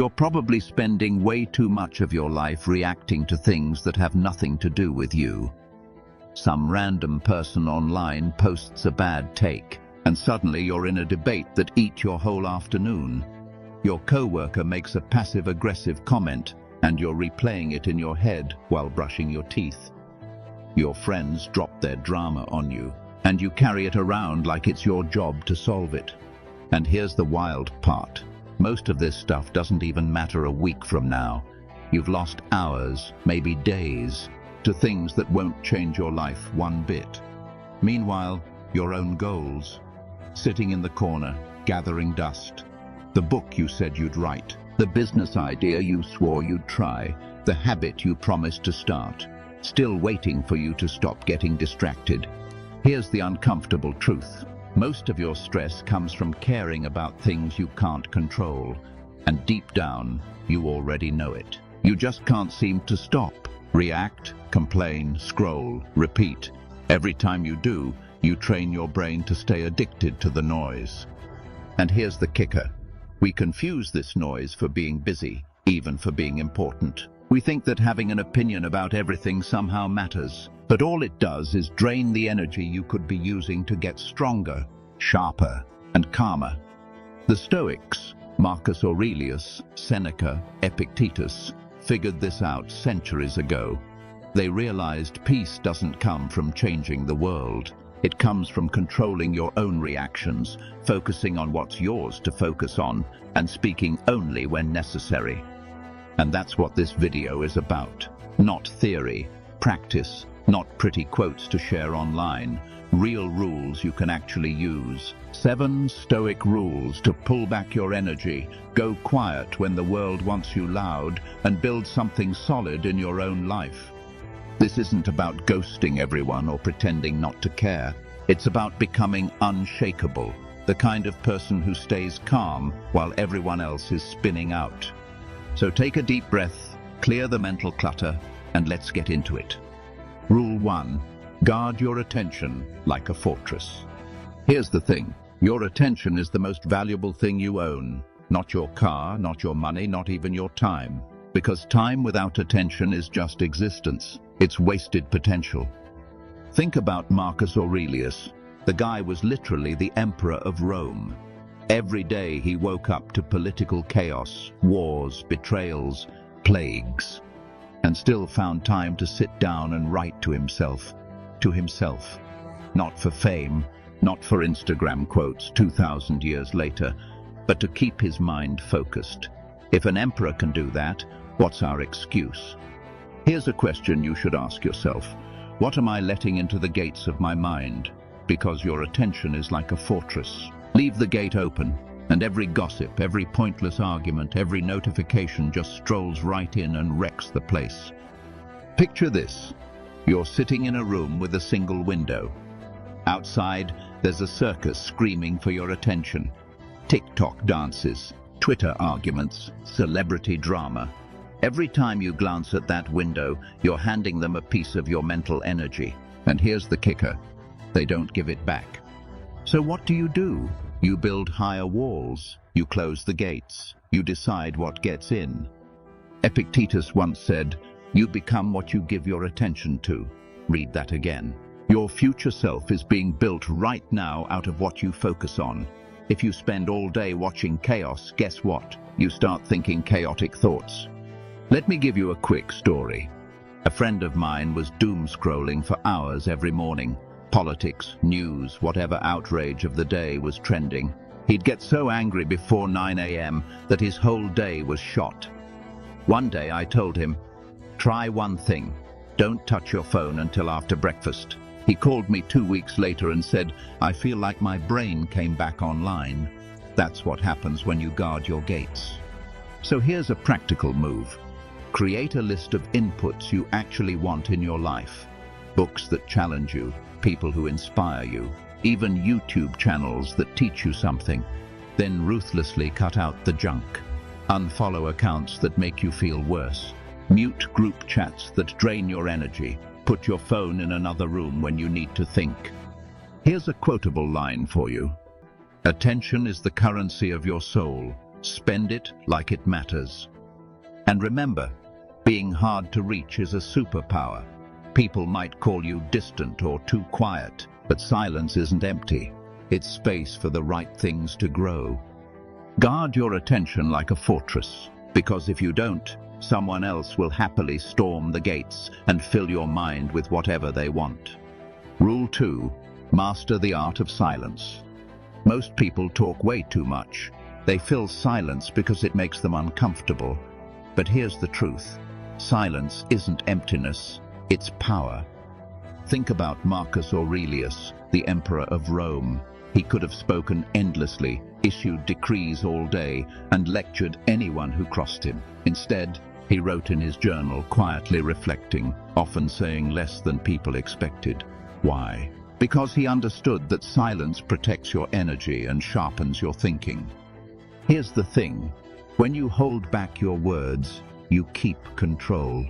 You're probably spending way too much of your life reacting to things that have nothing to do with you. Some random person online posts a bad take, and suddenly you're in a debate that eats your whole afternoon. Your coworker makes a passive-aggressive comment, and you're replaying it in your head while brushing your teeth. Your friends drop their drama on you, and you carry it around like it's your job to solve it. And here's the wild part. Most of this stuff doesn't even matter a week from now. You've lost hours, maybe days, to things that won't change your life one bit. Meanwhile, your own goals, sitting in the corner, gathering dust. The book you said you'd write, the business idea you swore you'd try, the habit you promised to start, still waiting for you to stop getting distracted. Here's the uncomfortable truth. Most of your stress comes from caring about things you can't control, and deep down, you already know it. You just can't seem to stop. React, complain, scroll, repeat. Every time you do, you train your brain to stay addicted to the noise. And here's the kicker. We confuse this noise for being busy, even for being important. We think that having an opinion about everything somehow matters, but all it does is drain the energy you could be using to get stronger, sharper, and calmer. The Stoics, Marcus Aurelius, Seneca, Epictetus, figured this out centuries ago. They realized peace doesn't come from changing the world. It comes from controlling your own reactions, focusing on what's yours to focus on, and speaking only when necessary. And that's what this video is about. Not theory, practice, not pretty quotes to share online. Real rules you can actually use. 7 Stoic rules to pull back your energy, go quiet when the world wants you loud, and build something solid in your own life. This isn't about ghosting everyone or pretending not to care. It's about becoming unshakable, the kind of person who stays calm while everyone else is spinning out. So take a deep breath, clear the mental clutter, and let's get into it. Rule 1. Guard your attention like a fortress. Here's the thing. Your attention is the most valuable thing you own. Not your car, not your money, not even your time. Because time without attention is just existence. It's wasted potential. Think about Marcus Aurelius. The guy was literally the emperor of Rome. Every day he woke up to political chaos, wars, betrayals, plagues, and still found time to sit down and write to himself. Not for fame, not for Instagram quotes 2,000 years later, but to keep his mind focused. If an emperor can do that, what's our excuse? Here's a question you should ask yourself. What am I letting into the gates of my mind? Because your attention is like a fortress. Leave the gate open, and every gossip, every pointless argument, every notification just strolls right in and wrecks the place. Picture this. You're sitting in a room with a single window. Outside, there's a circus screaming for your attention. TikTok dances, Twitter arguments, celebrity drama. Every time you glance at that window, you're handing them a piece of your mental energy. And here's the kicker. They don't give it back. So what do? You build higher walls. You close the gates. You decide what gets in. Epictetus once said, "You become what you give your attention to." Read that again. Your future self is being built right now out of what you focus on. If you spend all day watching chaos, guess what? You start thinking chaotic thoughts. Let me give you a quick story. A friend of mine was doom scrolling for hours every morning. Politics, news, whatever outrage of the day was trending. He'd get so angry before 9 a.m. that his whole day was shot. One day I told him, "Try one thing. Don't touch your phone until after breakfast." He called me 2 weeks later and said, "I feel like my brain came back online." That's what happens when you guard your gates. So here's a practical move. Create a list of inputs you actually want in your life. Books that challenge you, people who inspire you, even YouTube channels that teach you something. Then ruthlessly cut out the junk. Unfollow accounts that make you feel worse. Mute group chats that drain your energy. Put your phone in another room when you need to think. Here's a quotable line for you. Attention is the currency of your soul. Spend it like it matters. And remember, being hard to reach is a superpower. People might call you distant or too quiet, but silence isn't empty. It's space for the right things to grow. Guard your attention like a fortress, because if you don't, someone else will happily storm the gates and fill your mind with whatever they want. Rule 2. Master the art of silence. Most people talk way too much. They fill silence because it makes them uncomfortable. But here's the truth. Silence isn't emptiness, it's power. Think about Marcus Aurelius, the Emperor of Rome. He could have spoken endlessly, issued decrees all day, and lectured anyone who crossed him. Instead, he wrote in his journal, quietly reflecting, often saying less than people expected. Why? Because he understood that silence protects your energy and sharpens your thinking. Here's the thing. When you hold back your words, you keep control.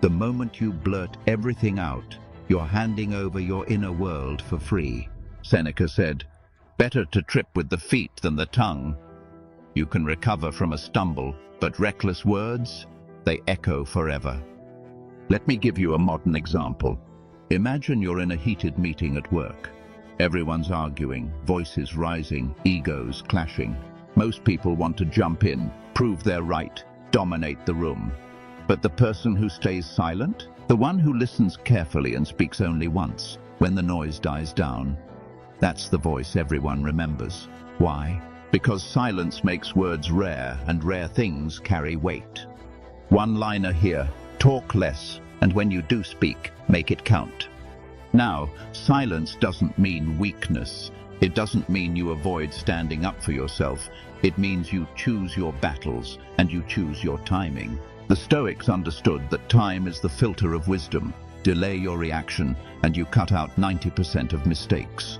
The moment you blurt everything out, you're handing over your inner world for free. Seneca said, "Better to trip with the feet than the tongue." You can recover from a stumble, but reckless words, they echo forever. Let me give you a modern example. Imagine you're in a heated meeting at work. Everyone's arguing, voices rising, egos clashing. Most people want to jump in, prove they're right, dominate the room. But the person who stays silent, the one who listens carefully and speaks only once, when the noise dies down, that's the voice everyone remembers. Why? Because silence makes words rare, and rare things carry weight. One-liner here, talk less, and when you do speak, make it count. Now, silence doesn't mean weakness. It doesn't mean you avoid standing up for yourself. It means you choose your battles, and you choose your timing. The Stoics understood that time is the filter of wisdom. Delay your reaction, and you cut out 90% of mistakes.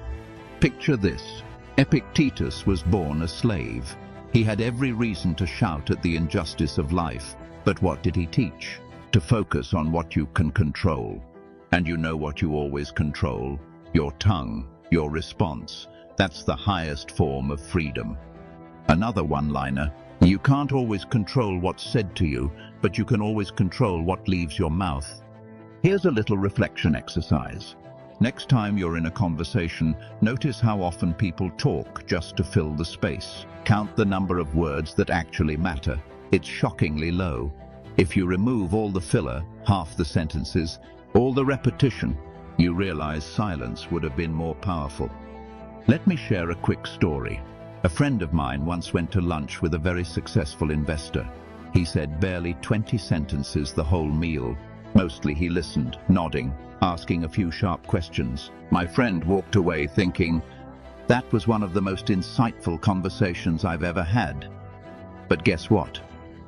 Picture this. Epictetus was born a slave. He had every reason to shout at the injustice of life. But what did he teach? To focus on what you can control. And you know what you always control? Your tongue, your response. That's the highest form of freedom. Another one-liner. You can't always control what's said to you, but you can always control what leaves your mouth. Here's a little reflection exercise. Next time you're in a conversation, notice how often people talk just to fill the space. Count the number of words that actually matter. It's shockingly low. If you remove all the filler, half the sentences, all the repetition, you realize silence would have been more powerful. Let me share a quick story. A friend of mine once went to lunch with a very successful investor. He said barely 20 sentences the whole meal. Mostly he listened, nodding, asking a few sharp questions. My friend walked away thinking, that was one of the most insightful conversations I've ever had. But guess what?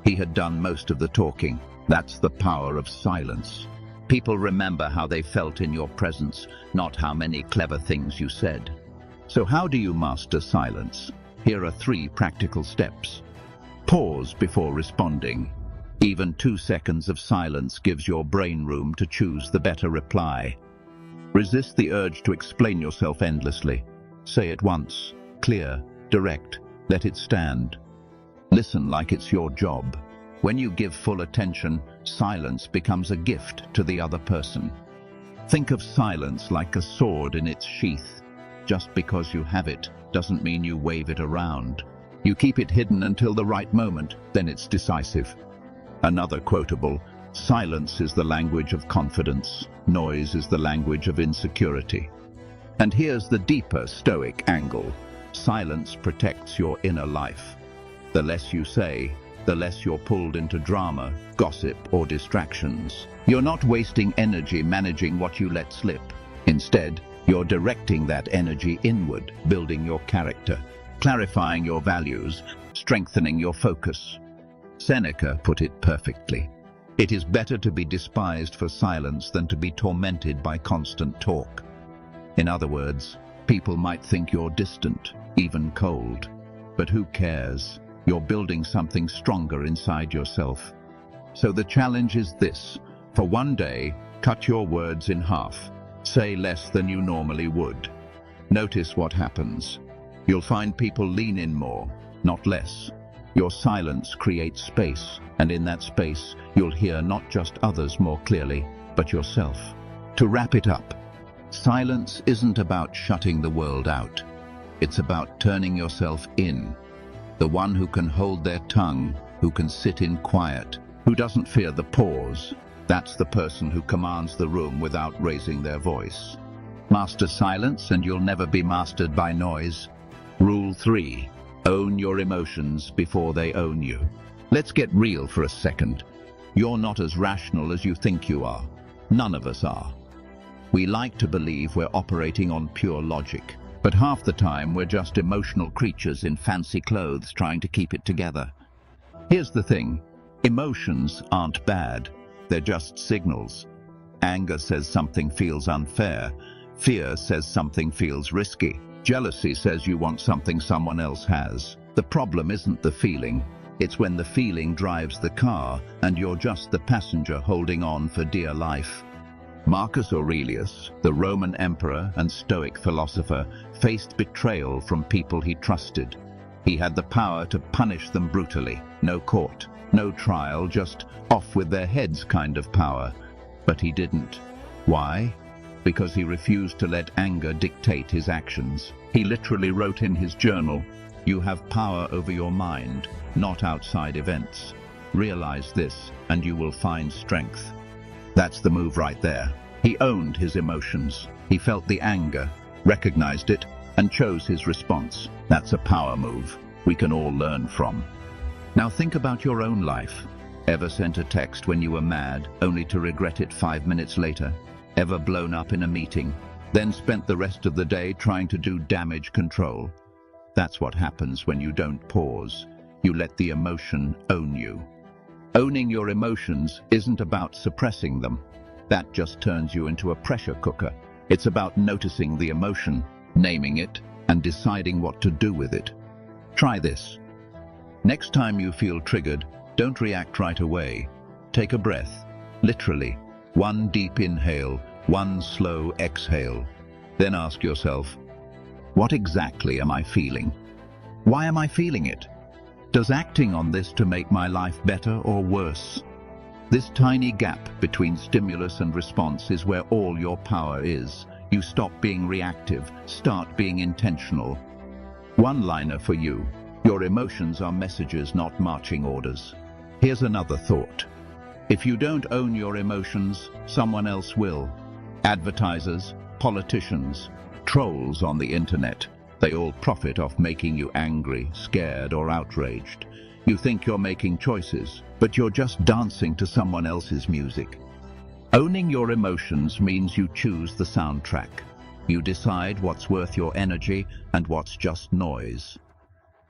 He had done most of the talking. That's the power of silence. People remember how they felt in your presence, not how many clever things you said. So how do you master silence? Here are 3 practical steps. Pause before responding. Even 2 seconds of silence gives your brain room to choose the better reply. Resist the urge to explain yourself endlessly. Say it once, clear, direct, let it stand. Listen like it's your job. When you give full attention, silence becomes a gift to the other person. Think of silence like a sword in its sheath. Just because you have it doesn't mean you wave it around. You keep it hidden until the right moment, then it's decisive. Another quotable, silence is the language of confidence, noise is the language of insecurity. And here's the deeper Stoic angle. Silence protects your inner life. The less you say, the less you're pulled into drama, gossip, or distractions. You're not wasting energy managing what you let slip. Instead, you're directing that energy inward, building your character, clarifying your values, strengthening your focus. Seneca put it perfectly. It is better to be despised for silence than to be tormented by constant talk. In other words, people might think you're distant, even cold. But who cares? You're building something stronger inside yourself. So the challenge is this. For one day, cut your words in half. Say less than you normally would. Notice what happens. You'll find people lean in more, not less. Your silence creates space, and in that space, you'll hear not just others more clearly, but yourself. To wrap it up, silence isn't about shutting the world out. It's about turning yourself in. The one who can hold their tongue, who can sit in quiet, who doesn't fear the pause, that's the person who commands the room without raising their voice. Master silence and you'll never be mastered by noise. Rule 3. Own your emotions before they own you. Let's get real for a second. You're not as rational as you think you are. None of us are. We like to believe we're operating on pure logic, but half the time we're just emotional creatures in fancy clothes trying to keep it together. Here's the thing. Emotions aren't bad. They're just signals. Anger says something feels unfair. Fear says something feels risky. Jealousy says you want something someone else has. The problem isn't the feeling. It's when the feeling drives the car and you're just the passenger holding on for dear life. Marcus Aurelius, the Roman emperor and Stoic philosopher, faced betrayal from people he trusted. He had the power to punish them brutally. No court, no trial, just off with their heads kind of power. But he didn't. Why? Because he refused to let anger dictate his actions. He literally wrote in his journal, "You have power over your mind, not outside events. Realize this, and you will find strength." That's the move right there. He owned his emotions. He felt the anger, recognized it, and chose his response. That's a power move we can all learn from. Now think about your own life. Ever sent a text when you were mad, only to regret it 5 minutes later? Ever blown up in a meeting, then spent the rest of the day trying to do damage control? That's what happens when you don't pause. You let the emotion own you. Owning your emotions isn't about suppressing them. That just turns you into a pressure cooker. It's about noticing the emotion, naming it, and deciding what to do with it. Try this. Next time you feel triggered, don't react right away. Take a breath, literally. One deep inhale, one slow exhale. Then ask yourself, what exactly am I feeling? Why am I feeling it? Does acting on this to make my life better or worse? This tiny gap between stimulus and response is where all your power is. You stop being reactive, start being intentional. One-liner for you. Your emotions are messages, not marching orders. Here's another thought. If you don't own your emotions, someone else will. Advertisers, politicians, trolls on the internet. They all profit off making you angry, scared, or outraged. You think you're making choices, but you're just dancing to someone else's music. Owning your emotions means you choose the soundtrack. You decide what's worth your energy and what's just noise.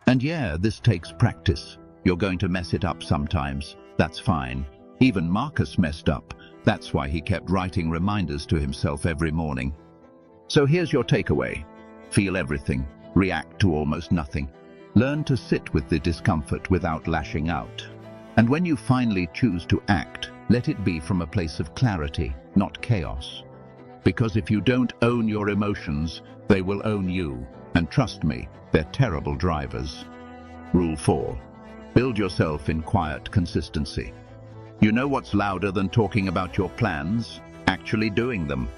And yeah, this takes practice. You're going to mess it up sometimes. That's fine. Even Marcus messed up. That's why he kept writing reminders to himself every morning. So here's your takeaway. Feel everything. React to almost nothing. Learn to sit with the discomfort without lashing out. And when you finally choose to act, let it be from a place of clarity, not chaos. Because if you don't own your emotions, they will own you. And trust me, they're terrible drivers. Rule 4. Build yourself in quiet consistency. You know what's louder than talking about your plans? Actually doing them.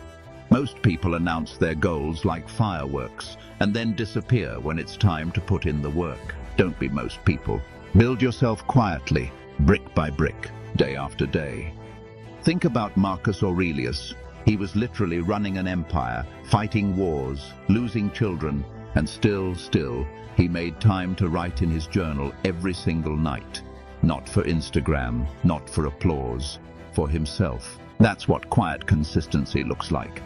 Most people announce their goals like fireworks and then disappear when it's time to put in the work. Don't be most people. Build yourself quietly, brick by brick, day after day. Think about Marcus Aurelius. He was literally running an empire, fighting wars, losing children, and still, he made time to write in his journal every single night. Not for Instagram, not for applause, for himself. That's what quiet consistency looks like.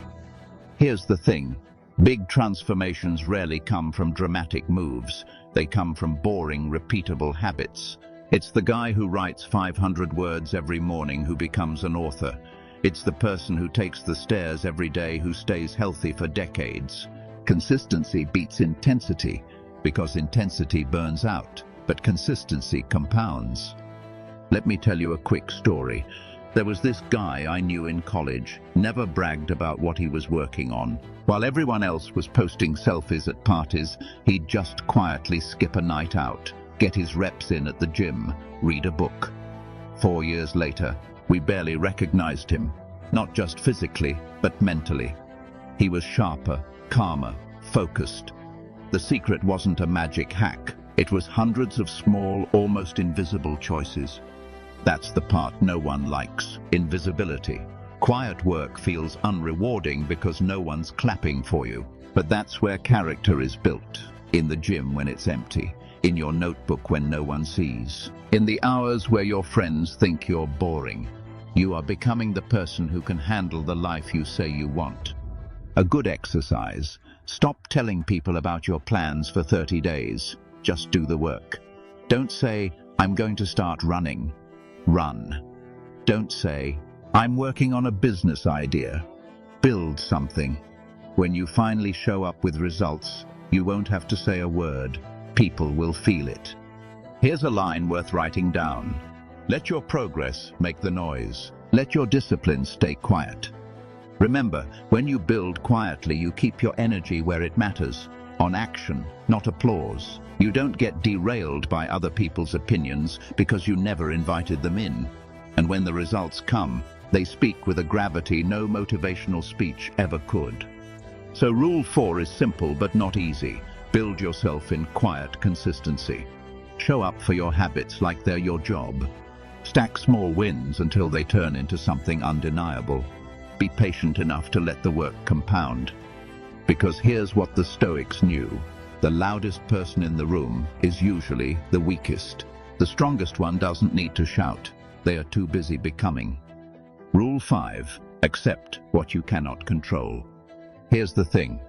Here's the thing. Big transformations rarely come from dramatic moves. They come from boring, repeatable habits. It's the guy who writes 500 words every morning who becomes an author. It's the person who takes the stairs every day who stays healthy for decades. Consistency beats intensity because intensity burns out, but consistency compounds. Let me tell you a quick story. There was this guy I knew in college, never bragged about what he was working on. While everyone else was posting selfies at parties, he'd just quietly skip a night out. get his reps in at the gym, read a book. 4 years later, we barely recognized him, not just physically, but mentally. He was sharper, calmer, focused. The secret wasn't a magic hack. It was hundreds of small, almost invisible choices. That's the part no one likes, invisibility. Quiet work feels unrewarding because no one's clapping for you. But that's where character is built. In the gym when it's empty. In your notebook when no one sees. In the hours where your friends think you're boring. You are becoming the person who can handle the life you say you want. A good exercise. Stop telling people about your plans for 30 days. Just do the work. Don't say, I'm going to start running. Run. Don't say, I'm working on a business idea. Build something. When you finally show up with results, you won't have to say a word. People will feel it. Here's a line worth writing down. Let your progress make the noise. Let your discipline stay quiet. Remember, when you build quietly, you keep your energy where it matters, on action, not applause. You don't get derailed by other people's opinions because you never invited them in. And when the results come, they speak with a gravity no motivational speech ever could. So Rule 4 is simple but not easy. Build yourself in quiet consistency. Show up for your habits like they're your job. Stack small wins until they turn into something undeniable. Be patient enough to let the work compound. Because here's what the Stoics knew. The loudest person in the room is usually the weakest. The strongest one doesn't need to shout. They are too busy becoming. Rule 5. Accept what you cannot control. Here's the thing.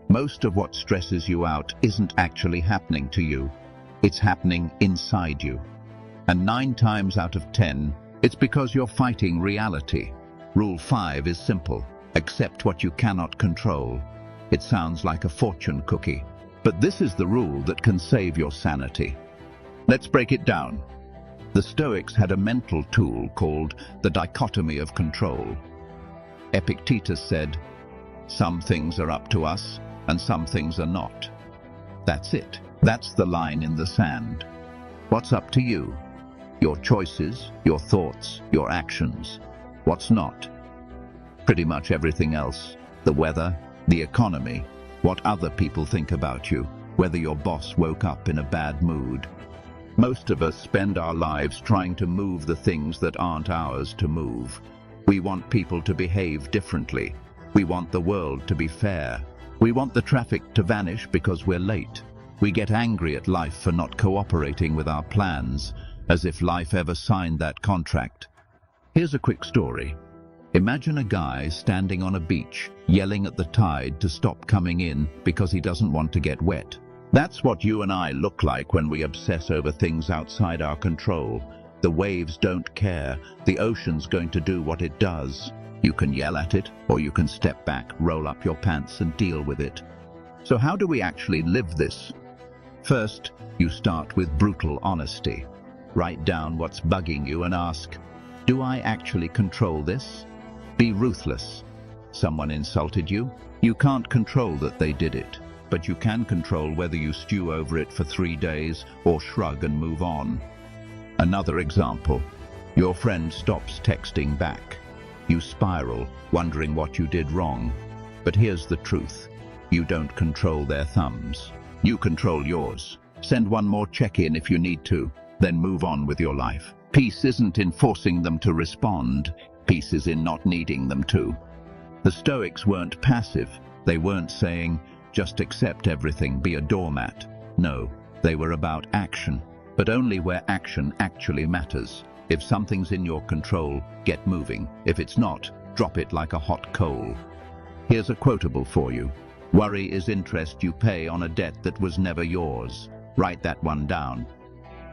Most of what stresses you out isn't actually happening to you. It's happening inside you. And 9 times out of 10, it's because you're fighting reality. Rule 5 is simple. Accept what you cannot control. It sounds like a fortune cookie, but this is the rule that can save your sanity. Let's break it down. The Stoics had a mental tool called the dichotomy of control. Epictetus said, some things are up to us, and some things are not. That's it. That's the line in the sand. What's up to you? Your choices, your thoughts, your actions. What's not? Pretty much everything else. The weather, the economy, what other people think about you, whether your boss woke up in a bad mood. Most of us spend our lives trying to move the things that aren't ours to move. We want people to behave differently. We want the world to be fair. We want the traffic to vanish because we're late. We get angry at life for not cooperating with our plans, as if life ever signed that contract. Here's a quick story. Imagine a guy standing on a beach, yelling at the tide to stop coming in because he doesn't want to get wet. That's what you and I look like when we obsess over things outside our control. The waves don't care. The ocean's going to do what it does. You can yell at it, or you can step back, roll up your pants and deal with it. So how do we actually live this? First, you start with brutal honesty. Write down what's bugging you and ask, do I actually control this? Be ruthless. Someone insulted you? You can't control that they did it, but you can control whether you stew over it for 3 days or shrug and move on. Another example. Your friend stops texting back. You spiral, wondering what you did wrong. But here's the truth. You don't control their thumbs. You control yours. Send one more check-in if you need to, then move on with your life. Peace isn't in forcing them to respond. Peace is in not needing them to. The Stoics weren't passive. They weren't saying, just accept everything, be a doormat. No, they were about action, but only where action actually matters. If something's in your control, get moving. If it's not, drop it like a hot coal. Here's a quotable for you. Worry is interest you pay on a debt that was never yours. Write that one down.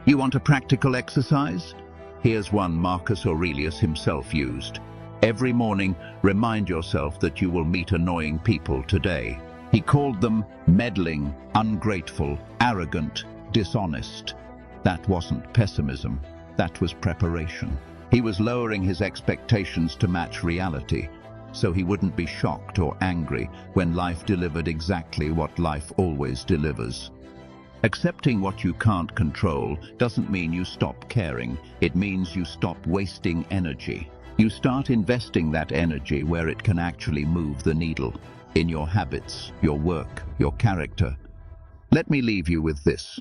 You want a practical exercise? Here's one Marcus Aurelius himself used. Every morning, remind yourself that you will meet annoying people today. He called them meddling, ungrateful, arrogant, dishonest. That wasn't pessimism. That was preparation. He was lowering his expectations to match reality, so he wouldn't be shocked or angry when life delivered exactly what life always delivers. Accepting what you can't control doesn't mean you stop caring. It means you stop wasting energy. You start investing that energy where it can actually move the needle, in your habits, your work, your character. Let me leave you with this.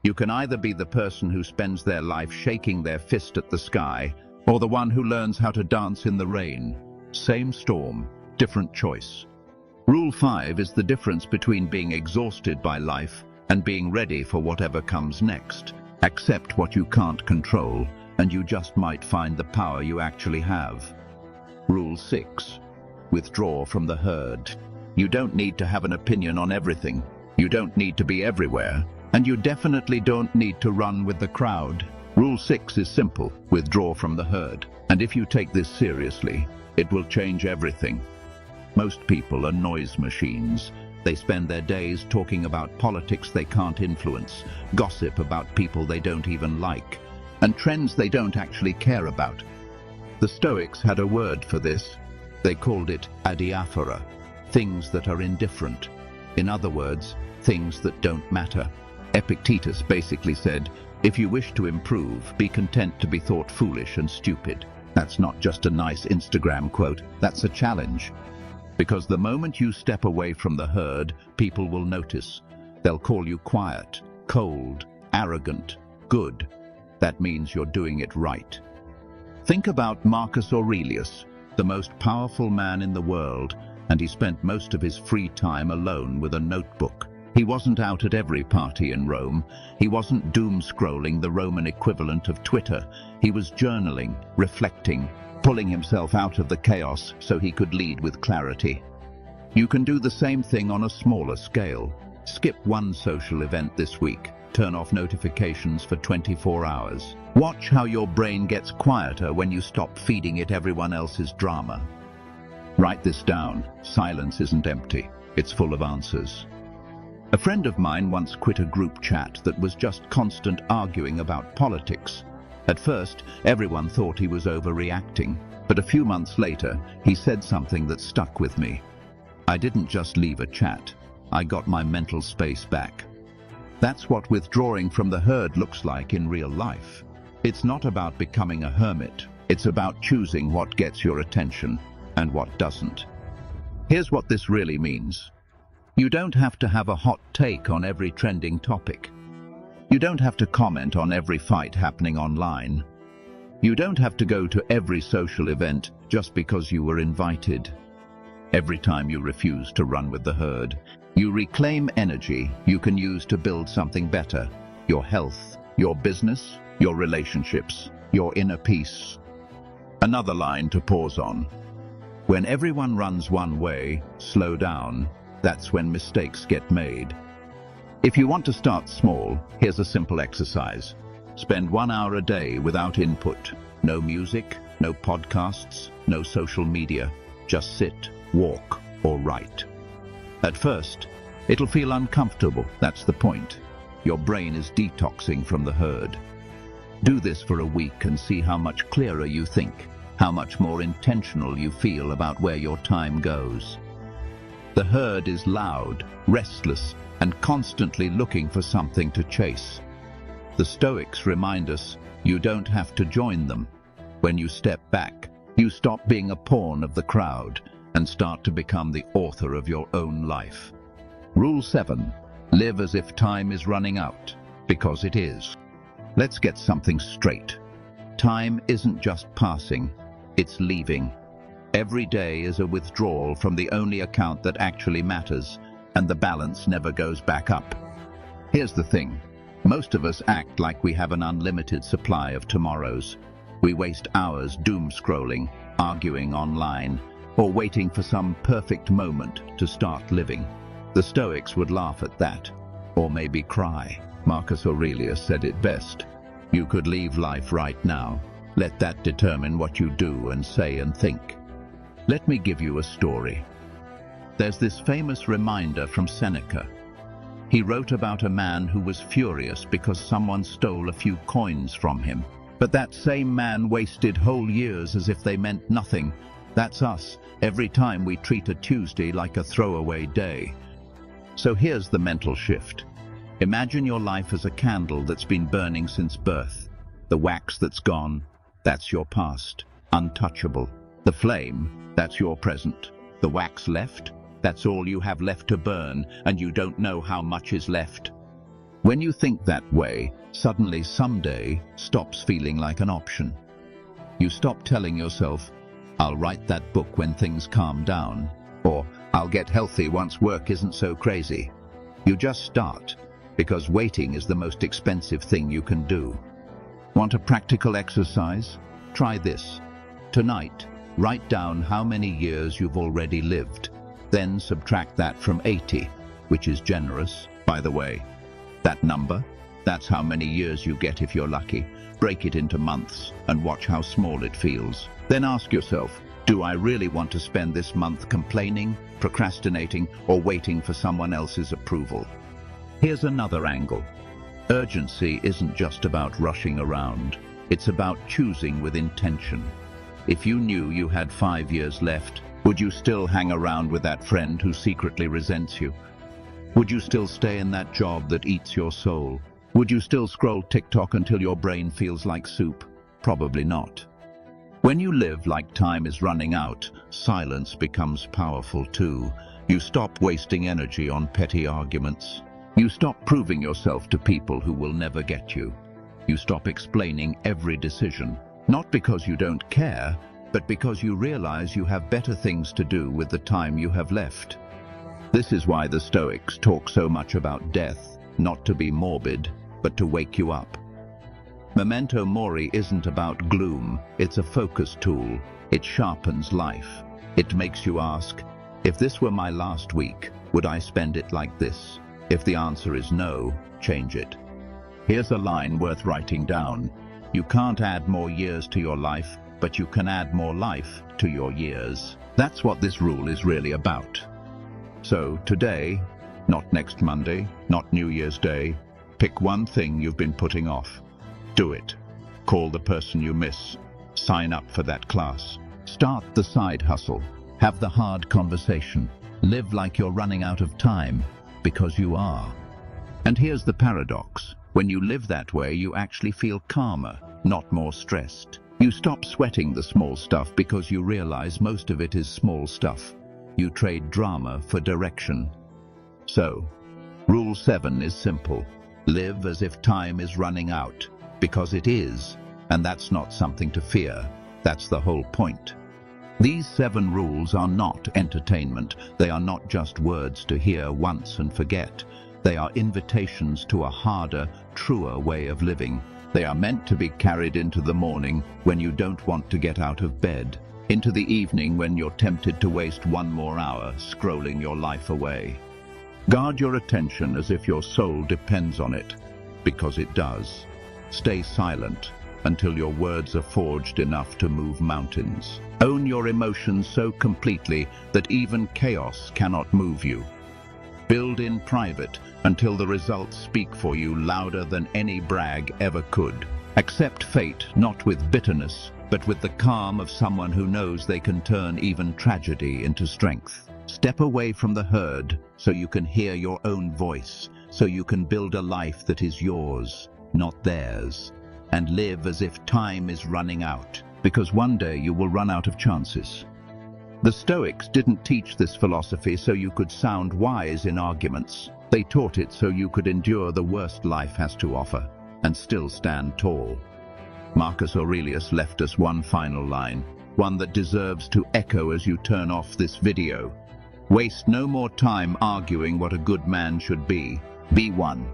You can either be the person who spends their life shaking their fist at the sky, or the one who learns how to dance in the rain. Same storm, different choice. Rule 5 is the difference between being exhausted by life and being ready for whatever comes next. Accept what you can't control, and you just might find the power you actually have. Rule 6. Withdraw from the herd. You don't need to have an opinion on everything. You don't need to be everywhere. And you definitely don't need to run with the crowd. Rule 6 is simple. Withdraw from the herd. And if you take this seriously, it will change everything. Most people are noise machines. They spend their days talking about politics they can't influence, gossip about people they don't even like, and trends they don't actually care about. The Stoics had a word for this. They called it adiaphora, things that are indifferent. In other words, things that don't matter. Epictetus basically said, if you wish to improve, be content to be thought foolish and stupid. That's not just a nice Instagram quote, that's a challenge. Because the moment you step away from the herd, people will notice. They'll call you quiet, cold, arrogant, good. That means you're doing it right. Think about Marcus Aurelius, the most powerful man in the world, and he spent most of his free time alone with a notebook. He wasn't out at every party in Rome. He wasn't doom-scrolling the Roman equivalent of Twitter. He was journaling, reflecting, pulling himself out of the chaos so he could lead with clarity. You can do the same thing on a smaller scale. Skip one social event this week. Turn off notifications for 24 hours. Watch how your brain gets quieter when you stop feeding it everyone else's drama. Write this down. Silence isn't empty. It's full of answers. A friend of mine once quit a group chat that was just constant arguing about politics. At first, everyone thought he was overreacting, but a few months later, he said something that stuck with me. I didn't just leave a chat. I got my mental space back. That's what withdrawing from the herd looks like in real life. It's not about becoming a hermit. It's about choosing what gets your attention and what doesn't. Here's what this really means. You don't have to have a hot take on every trending topic. You don't have to comment on every fight happening online. You don't have to go to every social event just because you were invited. Every time you refuse to run with the herd, you reclaim energy you can use to build something better. Your health, your business, your relationships, your inner peace. Another line to pause on. When everyone runs one way, slow down. That's when mistakes get made. If you want to start small, here's a simple exercise. Spend 1 hour a day without input. No music, no podcasts, no social media. Just sit, walk, or write. At first, it'll feel uncomfortable. That's the point. Your brain is detoxing from the herd. Do this for a week and see how much clearer you think, how much more intentional you feel about where your time goes. The herd is loud, restless, and constantly looking for something to chase. The Stoics remind us you don't have to join them. When you step back, you stop being a pawn of the crowd and start to become the author of your own life. Rule 7. Live as if time is running out, because it is. Let's get something straight. Time isn't just passing, it's leaving. Every day is a withdrawal from the only account that actually matters, and the balance never goes back up. Here's the thing. Most of us act like we have an unlimited supply of tomorrows. We waste hours doom-scrolling, arguing online, or waiting for some perfect moment to start living. The Stoics would laugh at that, or maybe cry. Marcus Aurelius said it best. You could leave life right now. Let that determine what you do and say and think. Let me give you a story. There's this famous reminder from Seneca. He wrote about a man who was furious because someone stole a few coins from him. But that same man wasted whole years as if they meant nothing. That's us, every time we treat a Tuesday like a throwaway day. So here's the mental shift. Imagine your life as a candle that's been burning since birth. The wax that's gone, that's your past, untouchable. The flame, that's your present. The wax left, that's all you have left to burn, and you don't know how much is left. When you think that way, suddenly someday stops feeling like an option. You stop telling yourself, I'll write that book when things calm down, or I'll get healthy once work isn't so crazy. You just start, because waiting is the most expensive thing you can do. Want a practical exercise? Try this. Tonight, write down how many years you've already lived. Then subtract that from 80, which is generous, by the way. That number, that's how many years you get if you're lucky. Break it into months and watch how small it feels. Then ask yourself, do I really want to spend this month complaining, procrastinating, or waiting for someone else's approval? Here's another angle. Urgency isn't just about rushing around. It's about choosing with intention. If you knew you had 5 years left, would you still hang around with that friend who secretly resents you? Would you still stay in that job that eats your soul? Would you still scroll TikTok until your brain feels like soup? Probably not. When you live like time is running out, silence becomes powerful too. You stop wasting energy on petty arguments. You stop proving yourself to people who will never get you. You stop explaining every decision, not because you don't care, but because you realize you have better things to do with the time you have left. This is why the Stoics talk so much about death, not to be morbid, but to wake you up. Memento mori isn't about gloom, it's a focus tool. It sharpens life. It makes you ask, if this were my last week, would I spend it like this? If the answer is no, change it. Here's a line worth writing down. You can't add more years to your life, but you can add more life to your years. That's what this rule is really about. So today, not next Monday, not New Year's Day, pick one thing you've been putting off. Do it. Call the person you miss. Sign up for that class. Start the side hustle. Have the hard conversation. Live like you're running out of time, because you are. And here's the paradox. When you live that way, you actually feel calmer, not more stressed. You stop sweating the small stuff because you realize most of it is small stuff. You trade drama for direction. So, Rule 7 is simple. Live as if time is running out, because it is, and that's not something to fear. That's the whole point. These 7 rules are not entertainment. They are not just words to hear once and forget. They are invitations to a harder, truer way of living. They are meant to be carried into the morning when you don't want to get out of bed, into the evening when you're tempted to waste one more hour scrolling your life away. Guard your attention as if your soul depends on it, because it does. Stay silent until your words are forged enough to move mountains. Own your emotions so completely that even chaos cannot move you. Build in private until the results speak for you louder than any brag ever could. Accept fate not with bitterness, but with the calm of someone who knows they can turn even tragedy into strength. Step away from the herd so you can hear your own voice, so you can build a life that is yours, not theirs. And live as if time is running out, because one day you will run out of chances. The Stoics didn't teach this philosophy so you could sound wise in arguments. They taught it so you could endure the worst life has to offer and still stand tall. Marcus Aurelius left us one final line, one that deserves to echo as you turn off this video. Waste no more time arguing what a good man should be. Be one.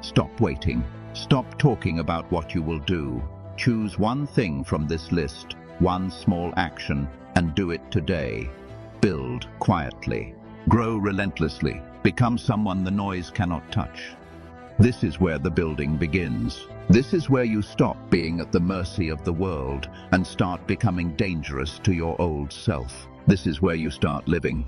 Stop waiting. Stop talking about what you will do. Choose one thing from this list, one small action, and do it today. Build quietly. Grow relentlessly. Become someone the noise cannot touch. This is where the building begins. This is where you stop being at the mercy of the world and start becoming dangerous to your old self. This is where you start living.